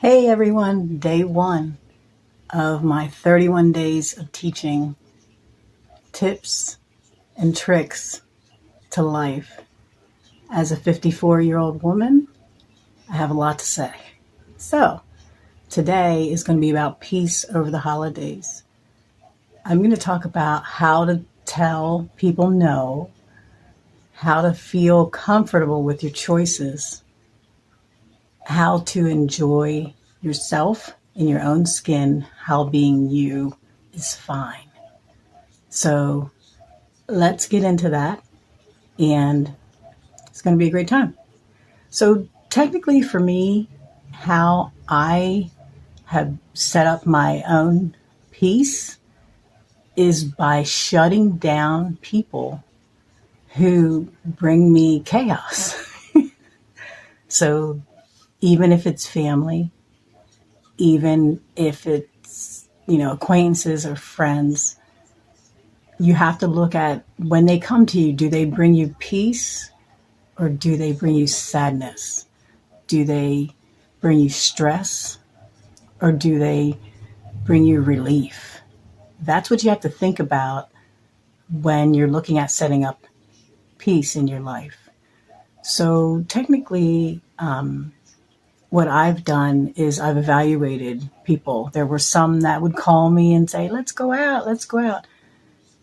Hey everyone, day one of my 31 days of teaching tips and tricks to life. As a 54-year-old woman, I have a lot to say. So, today is going to be about peace over the holidays. I'm going to talk about how to tell people no, how to feel comfortable with your choices, how to enjoy yourself in your own skin, how being you is fine. So let's get into that, and it's going to be a great time. So technically for me, how I have set up my own peace is by shutting down people who bring me chaos. So even if it's family, even if it's, acquaintances or friends, you have to look at when they come to you, do they bring you peace or do they bring you sadness? Do they bring you stress or do they bring you relief? That's what you have to think about when you're looking at setting up peace in your life. So technically, what I've done is I've evaluated people. There were some that would call me and say, let's go out, let's go out.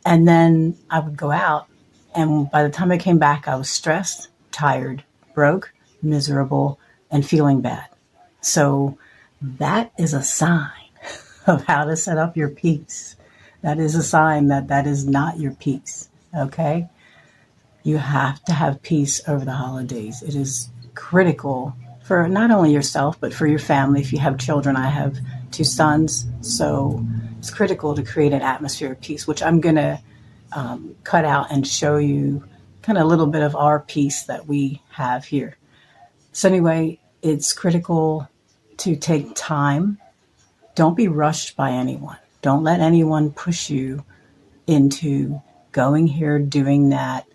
And then I would go out, and by the time I came back, I was stressed, tired, broke, miserable, and feeling bad. So that is a sign of how to set up your peace. That is a sign that that is not your peace, okay? You have to have peace over the holidays. It is critical for not only yourself, but for your family. If you have children, I have 2 sons, so it's critical to create an atmosphere of peace, which I'm going to cut out and show you kind of a little bit of our peace that we have here. So anyway, it's critical to take time. Don't be rushed by anyone. Don't let anyone push you into going here, doing that.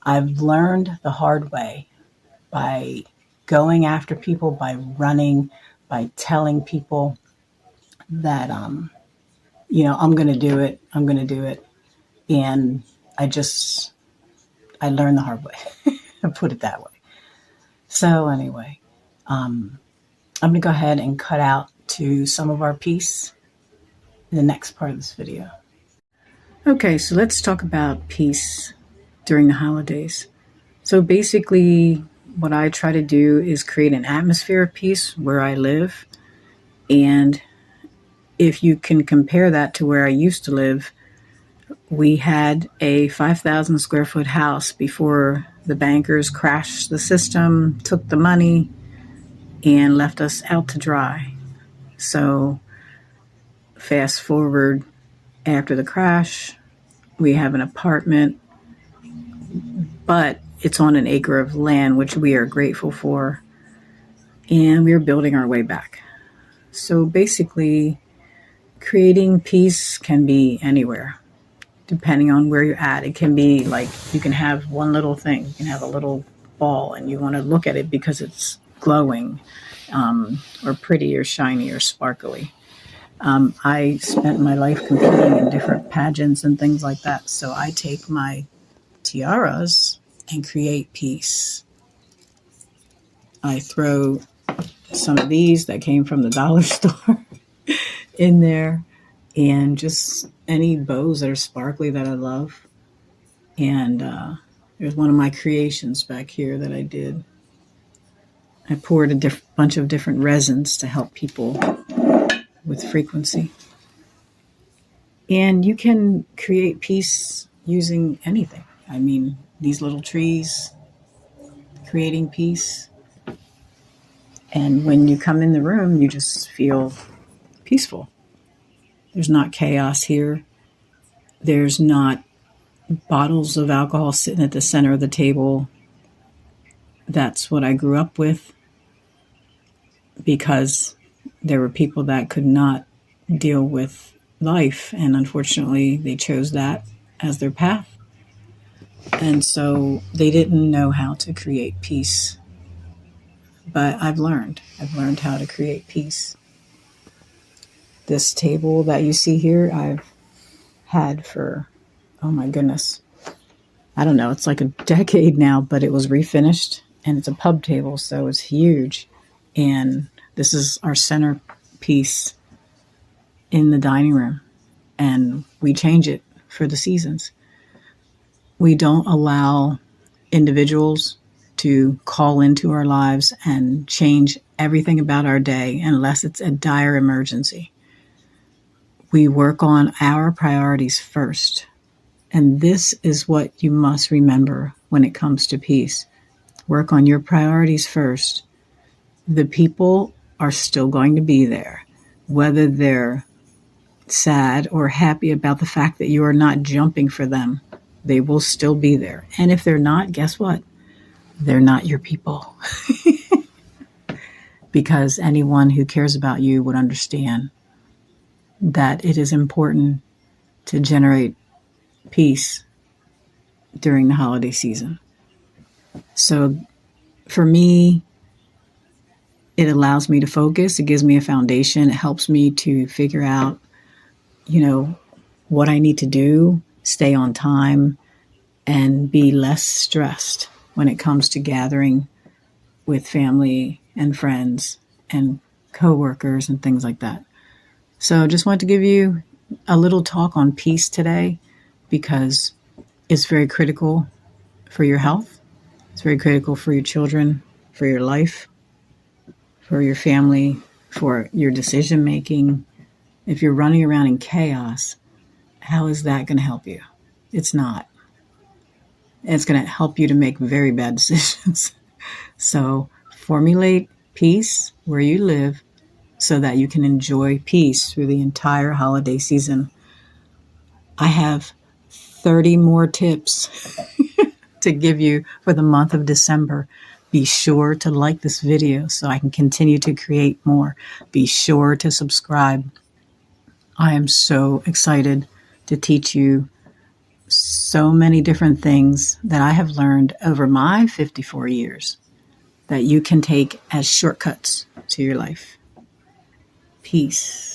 I've learned the hard way by going after people, by running, by telling people that, I'm going to do it. I'm going to do it. And I learned the hard way. I put it that way. So anyway, I'm going to go ahead and cut out to some of our peace in the next part of this video. Okay, so let's talk about peace during the holidays. So basically, what I try to do is create an atmosphere of peace where I live. And if you can compare that to where I used to live, we had a 5,000 square foot house before the bankers crashed the system, took the money, and left us out to dry. So fast forward after the crash, we have an apartment, but it's on an acre of land, which we are grateful for, and we are building our way back. So basically, creating peace can be anywhere, depending on where you're at. It can be like you can have one little thing. You can have a little ball, and you want to look at it because it's glowing or pretty or shiny or sparkly. I spent my life competing in different pageants and things like that, so I take my tiaras and create peace. I throw some of these that came from the dollar store in there, and just any bows that are sparkly that I love. And there's one of my creations back here that I did. I poured a bunch of different resins to help people with frequency. And you can create peace using anything. I mean, these little trees, creating peace. And when you come in the room, you just feel peaceful. There's not chaos here. There's not bottles of alcohol sitting at the center of the table. That's what I grew up with, because there were people that could not deal with life, and unfortunately they chose that as their path. And so they didn't know how to create peace but I've learned. I've learned how to create peace. This table that you see here, I've had for, oh my goodness, I don't know, it's like a decade now, but it was refinished and it's a pub table, so it's huge. And this is our centerpiece in the dining room, and we change it for the seasons. We don't allow individuals to call into our lives and change everything about our day unless it's a dire emergency. We work on our priorities first. And this is what you must remember when it comes to peace. Work on your priorities first. The people are still going to be there, whether they're sad or happy about the fact that you are not jumping for them. They will still be there. And if they're not, guess what? They're not your people. Because anyone who cares about you would understand that it is important to generate peace during the holiday season. So for me, it allows me to focus. It gives me a foundation. It helps me to figure out, what I need to do, stay on time, and be less stressed when it comes to gathering with family and friends and coworkers and things like that. So just wanted to give you a little talk on peace today, because it's very critical for your health. It's very critical for your children, for your life, for your family, for your decision making. If you're running around in chaos, how is that going to help you? It's not. It's going to help you to make very bad decisions. So formulate peace where you live so that you can enjoy peace through the entire holiday season. I have 30 more tips to give you for the month of December. Be sure to like this video so I can continue to create more. Be sure to subscribe. I am so excited to teach you so many different things that I have learned over my 54 years that you can take as shortcuts to your life. Peace.